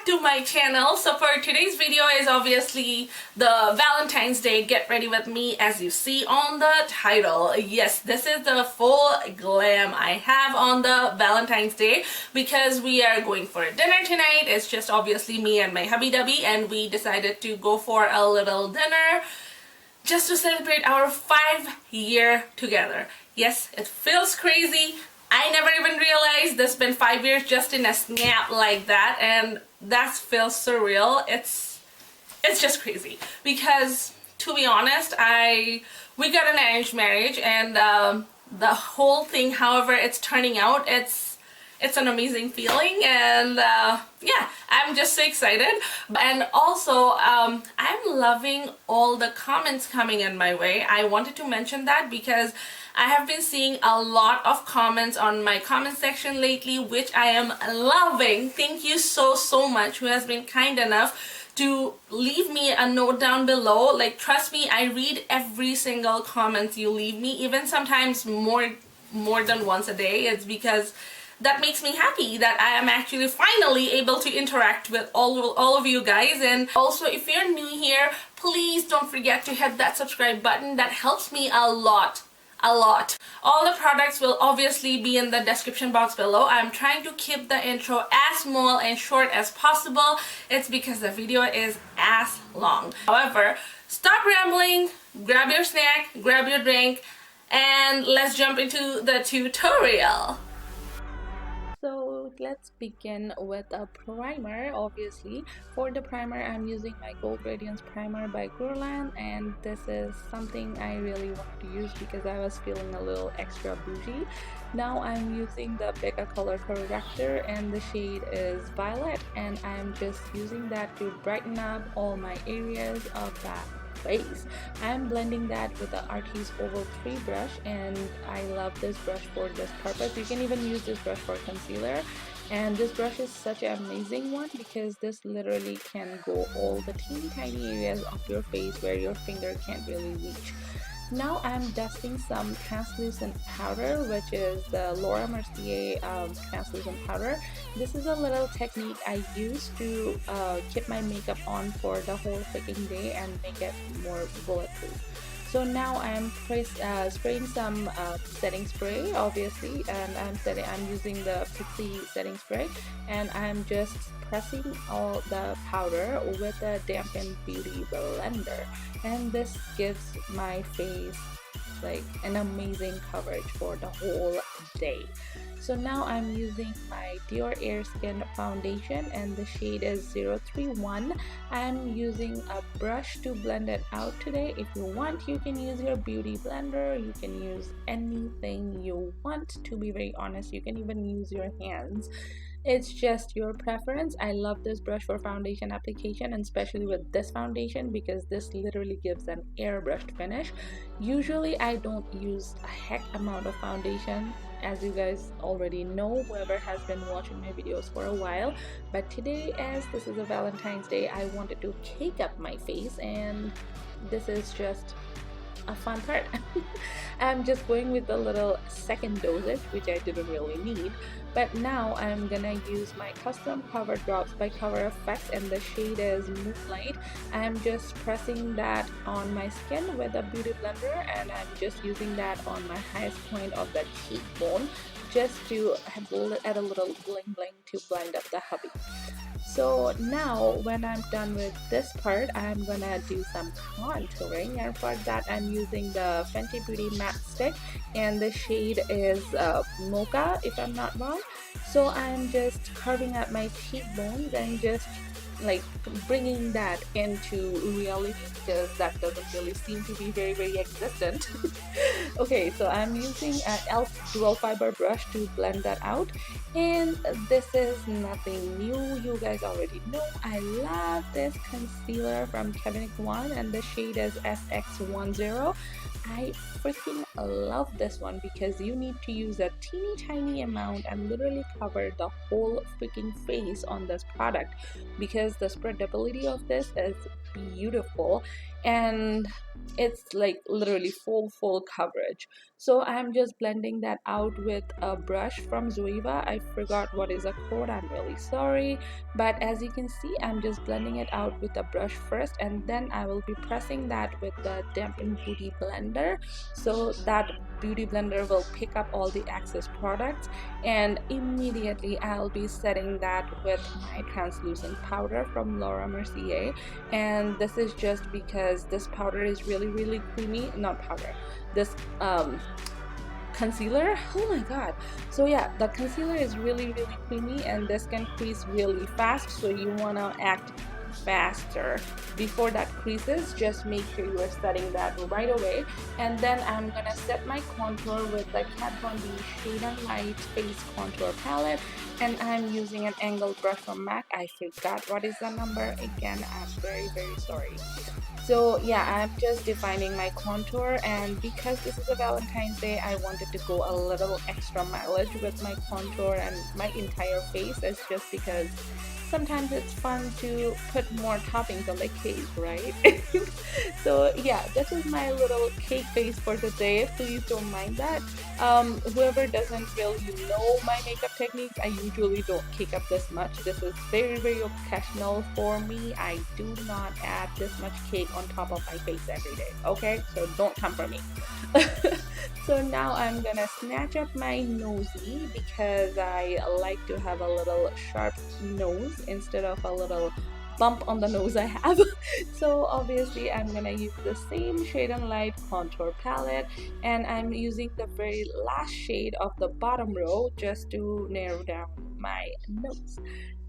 back to my channel. So for today's video is obviously the Valentine's Day get ready with me, as you see on the title. Yes, this is the full glam I have on the Valentine's Day because we are going for a dinner tonight. It's just obviously me and my hubby-dubby, and we decided to go for a little dinner just to celebrate our 5-year together. Yes, it feels crazy. I never even realized there's been 5 years just in a snap like that, and that feels surreal. It's just crazy because, to be honest, we got an arranged marriage, and the whole thing, however it's turning out, it's an amazing feeling, and yeah, I'm just so excited. And also I'm loving all the comments coming in my way. I wanted to mention that because I have been seeing a lot of comments on my comment section lately, which I am loving. Thank you so much who has been kind enough to leave me a note down below. Like, trust me, I read every single comment you leave me, even sometimes more than once a day. It's because that makes me happy that I am actually finally able to interact with all of you guys. And also, if you're new here, please don't forget to hit that subscribe button. That helps me a lot. All the products will obviously be in the description box below. I'm trying to keep the intro as small and short as possible. It's because the video is as long. However, stop rambling, grab your snack, grab your drink, and let's jump into the tutorial. So let's begin with a primer. Obviously, for the primer, I'm using my Gold Radiance primer by GUERLAIN, and this is something I really wanted to use because I was feeling a little extra bougie. Now I'm using the Becca color corrector, and the shade is Violet, and I'm just using that to brighten up all my areas of that face. I'm blending that with the Artiste Oval 3 brush, and I love this brush for this purpose. You can even use this brush for concealer, and this brush is such an amazing one because this literally can go all the teeny tiny areas of your face where your finger can't really reach. Now I'm dusting some translucent powder, which is the Laura Mercier translucent powder. This is a little technique I use to keep my makeup on for the whole freaking day and make it more bulletproof. So now I'm spraying some setting spray, obviously, and I'm using the Pixi setting spray, and I'm just pressing all the powder with a dampened beauty blender, and this gives my face like an amazing coverage for the whole day. So now I'm using my Diorskin foundation, and the shade is 031. I'm using a brush to blend it out today. If you want, you can use your beauty blender. You can use anything you want. To be very honest, you can even use your hands. It's just your preference. I love this brush for foundation application, and especially with this foundation because this literally gives an airbrushed finish. Usually I don't use a heck amount of foundation, as you guys already know, whoever has been watching my videos for a while, but today, as this is a Valentine's Day, I wanted to cake up my face, and this is just a fun part. I'm just going with a little second dosage, which I didn't really need. But now I'm gonna use my custom cover drops by Cover FX, and the shade is Moonlight. I'm just pressing that on my skin with a beauty blender, and I'm just using that on my highest point of the cheekbone just to add a little bling bling to blend up the hubby. So now when I'm done with this part, I'm gonna do some contouring, and for that I'm using the Fenty Beauty Matte Stick, and the shade is Mocha, if I'm not wrong. So I'm just carving out my cheekbones and just like bringing that into reality because that doesn't really seem to be very existent. Okay, so I'm using an e.l.f. dual fiber brush to blend that out, and this is nothing new. You guys already know I love this concealer from Kevyn Aucoin, and the shade is SX10. I freaking love this one because you need to use a teeny tiny amount and literally cover the whole freaking face on this product because the spreadability of this is beautiful, and it's like literally full coverage. So I'm just blending that out with a brush from Zoeva. I forgot what is a code, I'm really sorry, but as you can see, I'm just blending it out with a brush first, and then I will be pressing that with the dampened beauty blender, so that beauty blender will pick up all the excess products, and immediately I'll be setting that with my translucent powder from Laura Mercier. And this is just because this powder is really creamy, not powder, this concealer, oh my god. So yeah, the concealer is really creamy, and this can crease really fast, so you want to act faster before that creases. Just make sure you are setting that right away. And then I'm gonna set my contour with the Kat Von D Shade and Light Face Contour Palette, and I'm using an angled brush from MAC. I forgot what is the number again, I'm very sorry. So yeah, I'm just defining my contour, and because this is a Valentine's Day, I wanted to go a little extra mileage with my contour and my entire face. It's just because sometimes it's fun to put more toppings on the cake, right? So yeah, this is my little cake face for today. Please don't mind that. Whoever doesn't really know my makeup techniques, I usually don't cake up this much. This is very occasional for me. I do not add this much cake on top of my face every day, okay? So don't come for me. So now I'm gonna snatch up my nosy because I like to have a little sharp nose instead of a little bump on the nose I have. So obviously I'm gonna use the same Shade and Light contour palette, and I'm using the very last shade of the bottom row just to narrow down my nose.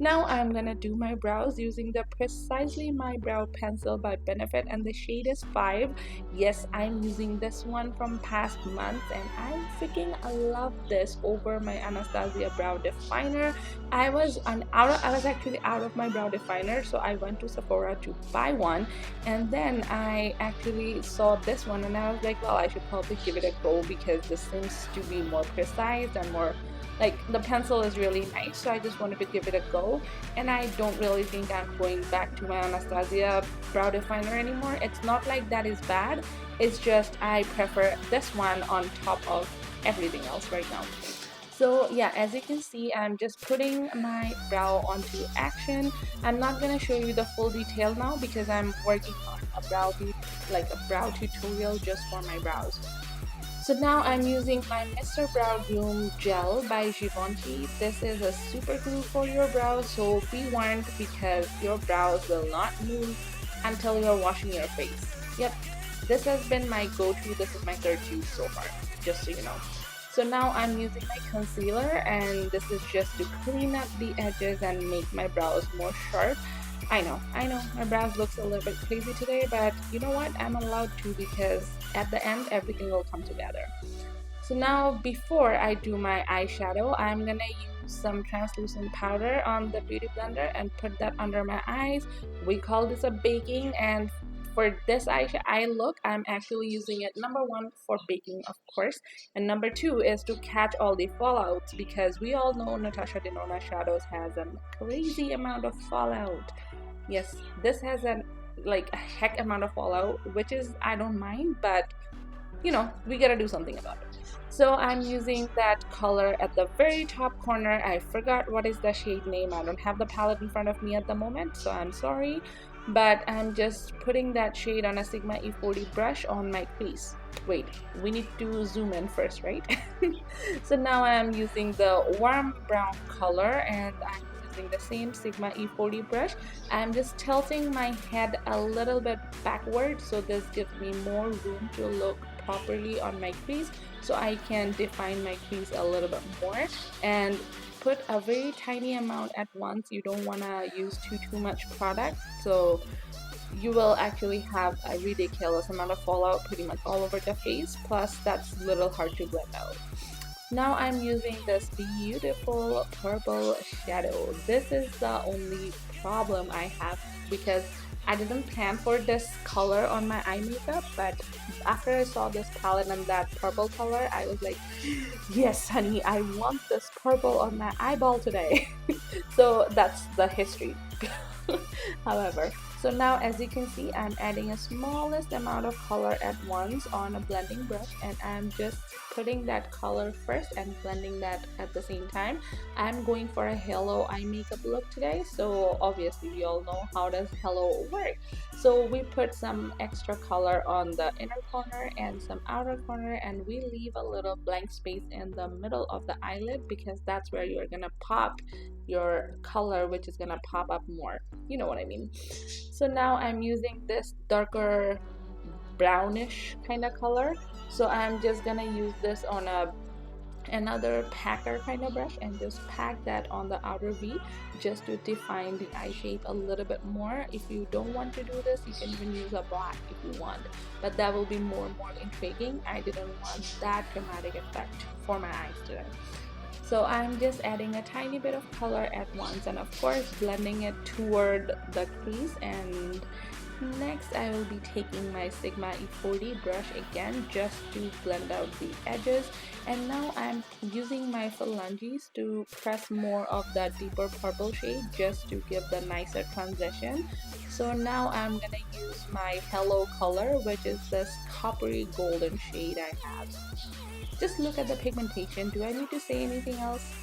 Now I'm gonna do my brows using the Precisely My Brow pencil by Benefit, and the shade is 5. Yes, I'm using this one from past months, and I freaking love this over my Anastasia brow definer. I was actually out of my brow definer, so I went to Sephora to buy one, and then I actually saw this one, and I was like, well, I should probably give it a go because this seems to be more precise and more like the pencil is really nice, so I just wanted to give it a go. And I don't really think I'm going back to my Anastasia brow definer anymore. It's not like that is bad, it's just I prefer this one on top of everything else right now. So yeah, as you can see, I'm just putting my brow onto action. I'm not gonna show you the full detail now because I'm working on a brow tutorial just for my brows. So now I'm using my Mr. Brow Groom Gel by Givenchy. This is a super glue for your brows, so be warned because your brows will not move until you're washing your face. Yep, this has been my go-to. This is my third tube so far, just so you know. So now I'm using my concealer, and this is just to clean up the edges and make my brows more sharp. I know, my brows looks a little bit crazy today, but you know what? I'm allowed to because at the end, everything will come together. So now, before I do my eyeshadow, I'm gonna use some translucent powder on the beauty blender and put that under my eyes. We call this a baking, and for this eye look, I'm actually using it number 1 for baking, of course, and number 2 is to catch all the fallouts because we all know Natasha Denona Shadows has a crazy amount of fallout. Yes, this has a heck amount of fallout, which is I don't mind, but you know, we gotta do something about it. So I'm using that color at the very top corner. I forgot what is the shade name. I don't have the palette in front of me at the moment, so I'm sorry, but I'm just putting that shade on a Sigma E40 brush on my crease. Wait, we need to zoom in first, right? So now I'm using the warm brown color, and I'm using the same Sigma E40 brush. I'm just tilting my head a little bit backward, so this gives me more room to look properly on my crease, so I can define my crease a little bit more and put a very tiny amount at once. You don't want to use too much product, so you will actually have a ridiculous amount of fallout pretty much all over the face, plus that's a little hard to blend out. Now I'm using this beautiful purple shadow. This is the only problem I have because I didn't plan for this color on my eye makeup, but after I saw this palette and that purple color, I was like, yes honey, I want this purple on my eyeball today. So that's the history. However, So now as you can see, I'm adding a smallest amount of color at once on a blending brush, and I'm just putting that color first and blending that at the same time. I'm going for a halo eye makeup look today, so obviously we all know how does halo work. So we put some extra color on the inner corner and some outer corner, and we leave a little blank space in the middle of the eyelid because that's where you're gonna pop your color, which is gonna pop up more. You know what I mean. So now I'm using this darker brownish kind of color. So I'm just gonna use this on another packer kind of brush and just pack that on the outer V just to define the eye shape a little bit more. If you don't want to do this, you can even use a black if you want, but that will be more intriguing. I didn't want that dramatic effect for my eyes today. So I'm just adding a tiny bit of color at once, and of course blending it toward the crease. And next I will be taking my Sigma E40 brush again just to blend out the edges. And now I'm using my phalanges to press more of that deeper purple shade just to give the nicer transition. So now I'm gonna use my Hello color, which is this coppery golden shade I have. Just look at the pigmentation. Do I need to say anything else?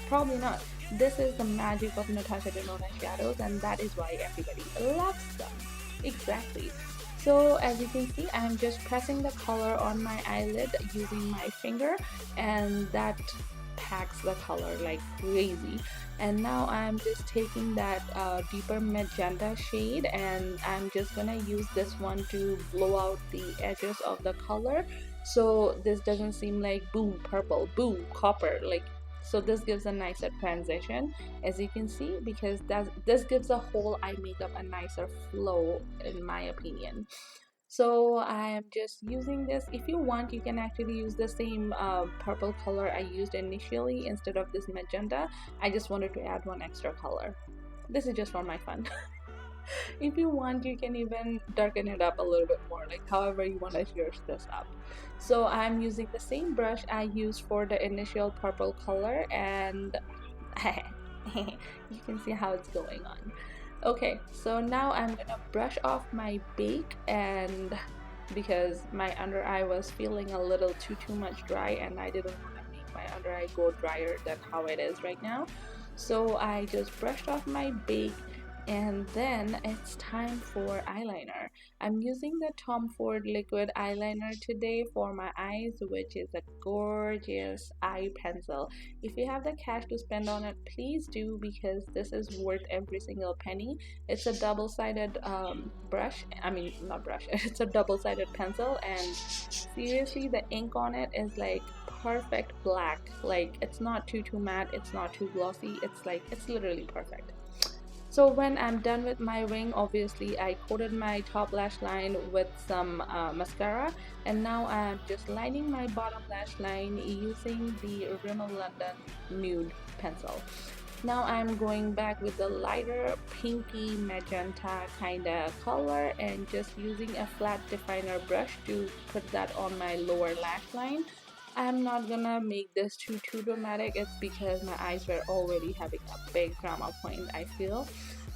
Probably not. This is the magic of Natasha Denona shadows, and that is why everybody loves them. Exactly. So as you can see, I'm just pressing the color on my eyelid using my finger, and that packs the color like crazy. And now I'm just taking that deeper magenta shade, and I'm just gonna use this one to blow out the edges of the color, so this doesn't seem like boom purple, boom copper, like, so this gives a nicer transition, as you can see, because this gives the whole eye makeup a nicer flow in my opinion. So I am just using this. If you want, you can actually use the same purple color I used initially instead of this magenta. I just wanted to add one extra color. This is just for my fun. If you want, you can even darken it up a little bit more, like however you want to zhuzh this up. So I'm using the same brush I used for the initial purple color, and you can see how it's going on. Okay, so now I'm gonna brush off my bake, and because my under eye was feeling a little too much dry, and I didn't want to make my under eye go drier than how it is right now, so I just brushed off my bake. And then it's time for eyeliner. I'm using the Tom Ford liquid eyeliner today for my eyes, which is a gorgeous eye pencil. If you have the cash to spend on it, please do, because this is worth every single penny. It's a double-sided brush. I mean, not brush. It's a double-sided pencil, and seriously, the ink on it is like perfect black. Like, it's not too matte. It's not too glossy. It's literally perfect. So when I'm done with my wing, obviously I coated my top lash line with some mascara, and now I'm just lining my bottom lash line using the Rimmel London nude pencil. Now I'm going back with the lighter pinky magenta kind of color and just using a flat definer brush to put that on my lower lash line. I'm not gonna make this too dramatic. It's because my eyes were already having a big drama point, I feel,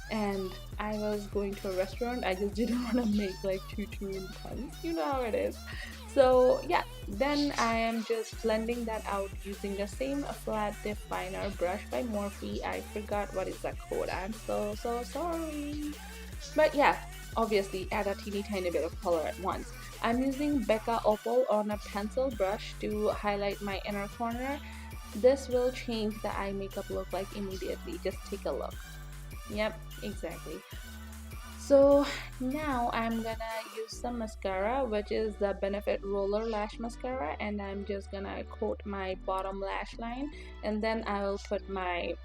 and I was going to a restaurant. I just didn't want to make like too intense, you know how it is. So yeah, then I am just blending that out using the same flat definer brush by Morphe. I forgot what is the code. I'm so sorry. But yeah, obviously add a teeny tiny bit of color at once. I'm using Becca Opal on a pencil brush to highlight my inner corner. This will change the eye makeup look like immediately. Just take a look. Yep, exactly. So now I'm gonna use some mascara, which is the Benefit Roller Lash Mascara, and I'm just gonna coat my bottom lash line, and then I will put my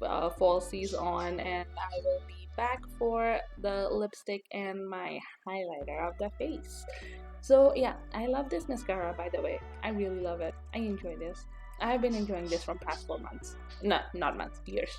falsies on, and I will be back for the lipstick and my highlighter of the face. So yeah, I love this mascara, by the way. I really love it. I enjoy this. I've been enjoying this from past 4 months. No, not months, years.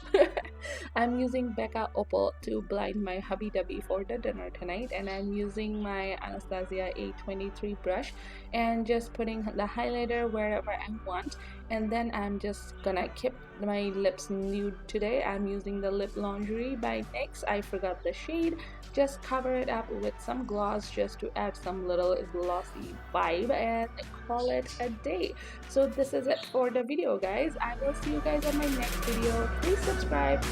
I'm using Becca Opal to blind my hubby-dubby for the dinner tonight, and I'm using my Anastasia A23 brush and just putting the highlighter wherever I want. And then I'm just gonna keep my lips nude today. I'm using the Lip Laundry by NYX. I forgot the shade. Just cover it up with some gloss just to add some little glossy vibe and call it a day. So this is it for the video, guys. I will see you guys on my next video. Please subscribe.